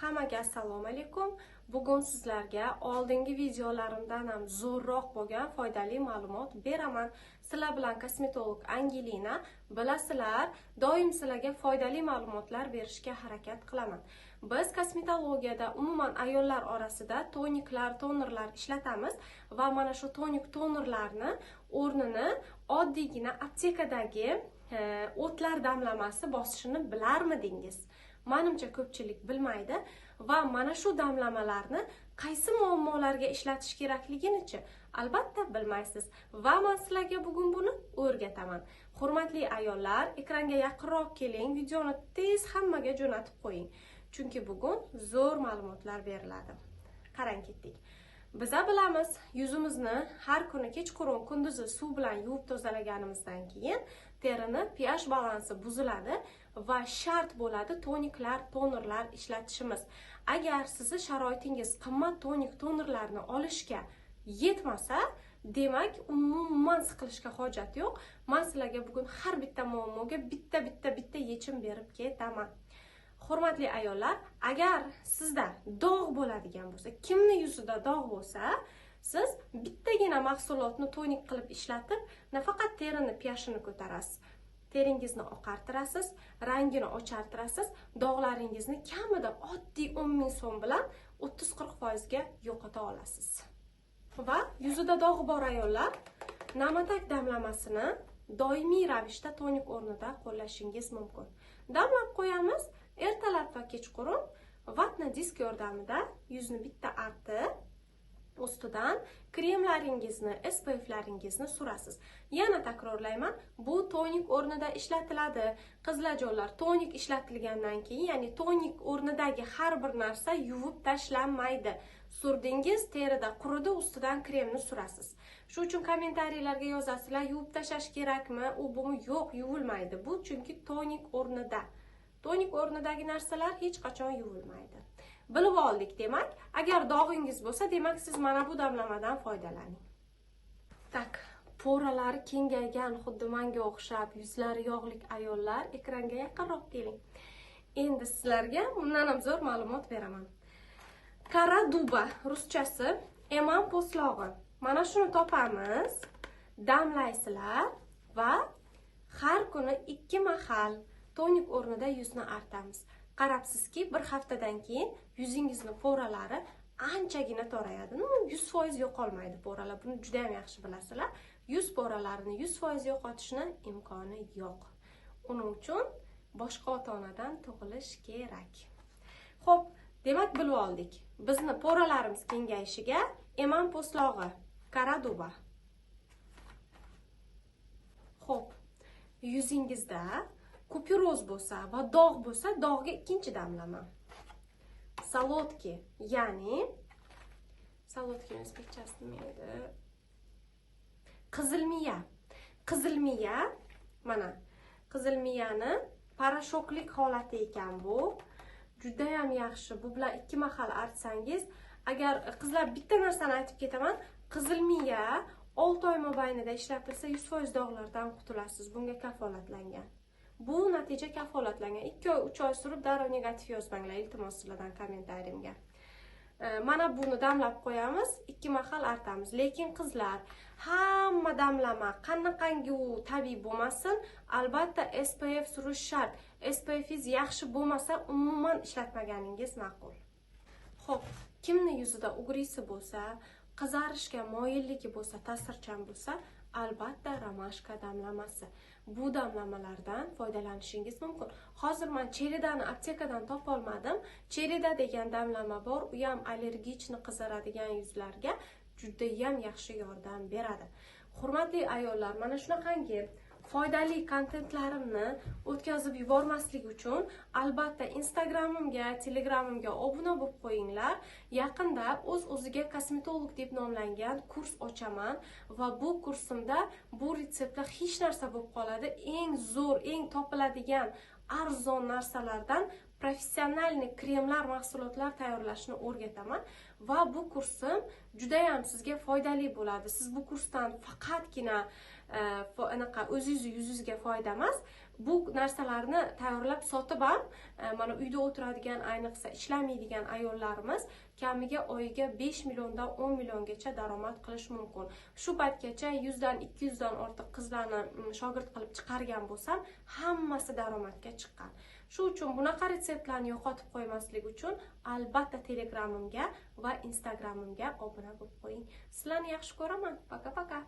Hammaga assalomu alaykum. Bugun sizlarga oldingi videolarimdan ham zo'rroq bo'lgan foydali ma'lumot beraman. Sizlar bilan kosmetolog Angelina. Bilasizlar, doim sizlarga foydali ma'lumotlar berishga harakat qilaman. Biz kosmetologiyada umuman ayollar orasida toniklar, tonerlar ishlatamiz va mana shu tonik tonerlarni o'rnini oddiygina aptekadagi o'tlar damlamasi bosishini bilarmidingiz? Menimcha ko'pchilik bilmaydi va mana shu damlamalarni qaysi muammolarga ishlatish kerakligini-chi albatta bilmaysiz va men sizlarga bugun buni o'rgataman. Hurmatli ayollar, ekranga yaqinroq keling, videoni tez hammaga jo'natib qo'ying. Chunki bugun zo'r ma'lumotlar beriladi. Qarang ketdik. Biz bilamiz, yuzimizni har kuni kechqurun kunduzi suv bilan yuvib tozalaganimizdan keyin terini pH balansi buziladi va shart bo'ladi toniklar, tonerlar ishlatishimiz. Agar sizni sharoitingiz qimmat tonik tonerlarni olishga yetmasa, demak umuman siqilishga hojat yo'q. Men sizlarga bugun har bitta muammoga bitta yechim berib ketaman. Hurmatli ayollar, agar sizda dog' bo'ladigan bo'lsa, kimni yuzida dog' bo'lsa, siz bittagina mahsulotni tonik qilib ishlatib, nafaqat terini pHini ko'tarasiz, teringizni oqartirasiz, rangini ochartirasiz, dog'laringizni kamida oddiy 10 ming so'm bilan 30-40% ga yo'qota olasiz. Va yuzida dog' bor ayollar, na'matak damlamasini doimiy ravishda tonik o'rnida qo'llashingiz mumkin. Damlab qo'yamiz. Ertalab va kechqurun vatna disk yordamida yuzni bitta artib, ustidan kremlaringizni, SPFlaringizni surasiz. Yana takrorlayman, bu tonik o'rnida ishlatiladi. Qizlarjonlar, tonik ishlatilgandan keyin, ya'ni tonik o'rnidagi har bir narsa yuvib tashlanmaydi. Surdingiz, terida quridi, ustidan kremni surasiz. Shu uchun kommentariyalarga yozasizlar, yuvib tashlash kerakmi? Bu yo'q, yuvilmaydi. Bu chunki tonik o'rnida. Tonik o'rnidagi narsalar hech qachon yuvilmaydi. Bilib oldik demak, agar dog'ingiz bo'lsa, demak siz mana bu damlamadan foydalaning. Tak, poralari kengaygan, xuddi menga o'xshab, yuzlari yog'lik ayollar, ekranga yaqinroq keling. Endi sizlarga undan ham zo'r ma'lumot beraman. Qora duba, ruschasi eman po'slog'i. Mana shuni topamiz, damlaysizlar va har kuni 2 mahal tonik o'rnida yuzni artamiz. Qarabsizki, bir haftadan keyin yuzingizni poralari anchagina torayadi. 100% yo'qolmaydi poralar. Buni juda ham yaxshi bilasizlar. Yuz poralarini 100% yo'qotishni imkoni yo'q. Uning uchun boshqa ota-onadan tug'ilish kerak. Xo'p, demak bilib oldik. Bizni poralarimiz kengayishiga eman po'slog'i, qora duba. Xo'p, yuzingizda kupiroz bo'lsa va dog' bo'lsa, dog'ga ikkinchi damlama. Salotki, ya'ni salotki o'zbekchasi nima edi? Qizilmiya. Qizilmiya, mana qizilmiyani parashoklik holati ekan bu. Juda ham yaxshi. Bu bilan 2 mahal artsangiz, agar qizlar bitta narsani aytib ketaman, qizilmiya 6 oy mobaynida ishlatilsa 100% dog'lardan qutulasiz. Bunga kafolatlangan. Bu natija kafolatlangan. 2 oy, 3 oy surib darrov negativ yozmanglar, iltimos sizlardan kommentariyamga. Mana buni damlab qo'yamiz, 2 mahal artamiz. Lekin qizlar, hamma damlama qanaqangi u tabiiy bo'lmasin, albatta SPF surish shart. SPFingiz yaxshi bo'lmasa, umuman ishlatmaganingiz ma'qul. Xo'p, kimni yuzida ugrisi bo'lsa, qizarishga moyilligi bo'lsa, ta'sirchan bo'lsa, albatta romashka damlamasi. Bu damlamalardan foydalanishingiz mumkin. Hozir men cheridani aptekadan topolmadim. Cherida degan damlama bor, u ham allergichni qizaradigan yuzlarga juda ham yaxshi yordam beradi. Hurmatli ayollar, mana shunaqangi foydali kontentlarimni o'tkazib yubormaslik uchun albatta Instagramimga, Telegramimga obuna bo'lib qo'yinglar. Yaqinda o'z-o'ziga kosmetolog deb nomlangan kurs ochaman va bu kursimda bu retseptlar hech narsa bo'lib qoladi. Eng zo'r, eng topiladigan arzon narsalardan professionalniy kremlar, mahsulotlar tayyorlashni o'rgataman va bu kursim juda ham sizga foydali bo'ladi. Siz bu kursdan faqatgina o'zingiz yuzingizga foyda emas, bu narsalarni tayyorlab sotib ham mana uyda o'tiradigan, ayniqsa ishlamaydigan ayollarimiz kamiga oyiga 5 milliondan 10 milliongacha daromad qilish mumkin. Shu paytgacha 100 dan 200 dan ortiq qizlarni shogird qilib chiqargan bo'lsam, hammasi daromadga chiqqan. Shu uchun bunaqa retseptlarni yo'qotib qo'ymaslik uchun albatta Telegramimga va Instagramimga obuna bo'lib qo'ying. Sizlarni yaxshi ko'raman. Paka-paka.